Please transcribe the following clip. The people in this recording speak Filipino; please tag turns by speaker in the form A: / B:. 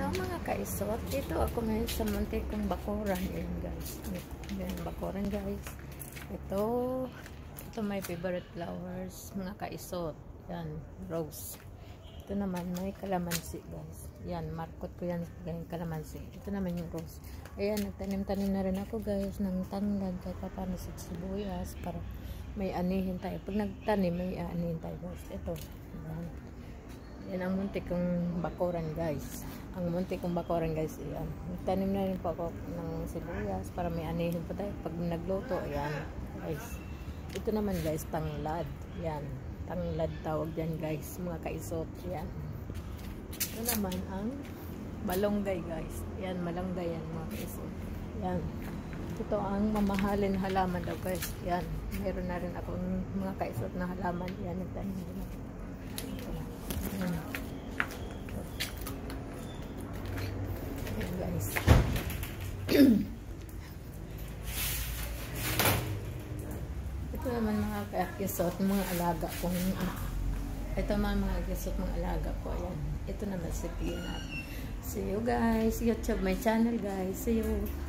A: Hello mga kaisot, dito ako ngayon sa muntikong bakuran. Ayan guys, ayan bakuran guys. Ito my favorite flowers mga kaisot. Yan, rose. Ito naman may kalamansi guys. Yan, markot ko yan yung kalamansi. Ito naman yung rose. Ayan, nagtanim-tanim na rin ako guys ng tanglad kahit paano sa sibuyas para may anihin tayo. Pag nagtanim may anihin tayo guys. Ito, ayan. Yan ang muntik kong bakuran guys. Ang muntik kong bakuran guys, yan. Nagtanim na rin po ako ng sibuyas para may anihin pa tayo pag nagluto. Ayan guys. Ito naman guys, tanglad. Yan, tanglad tawag yan guys, mga kaisot. Yan. Ito naman ang malunggay guys. Yan, malunggay yan mga kaisot. Yan. Ito ang mamahalin halaman daw guys. Yan. Meron na rin akong mga kaisot na halaman. Yan, nagtanim din ako. Ayan guys. Ito naman mga kakisot, mga alaga kong ito mga kisot, mga alaga ko. Ayan. Ito naman si Peanut. See you guys. YouTube my channel guys. See you.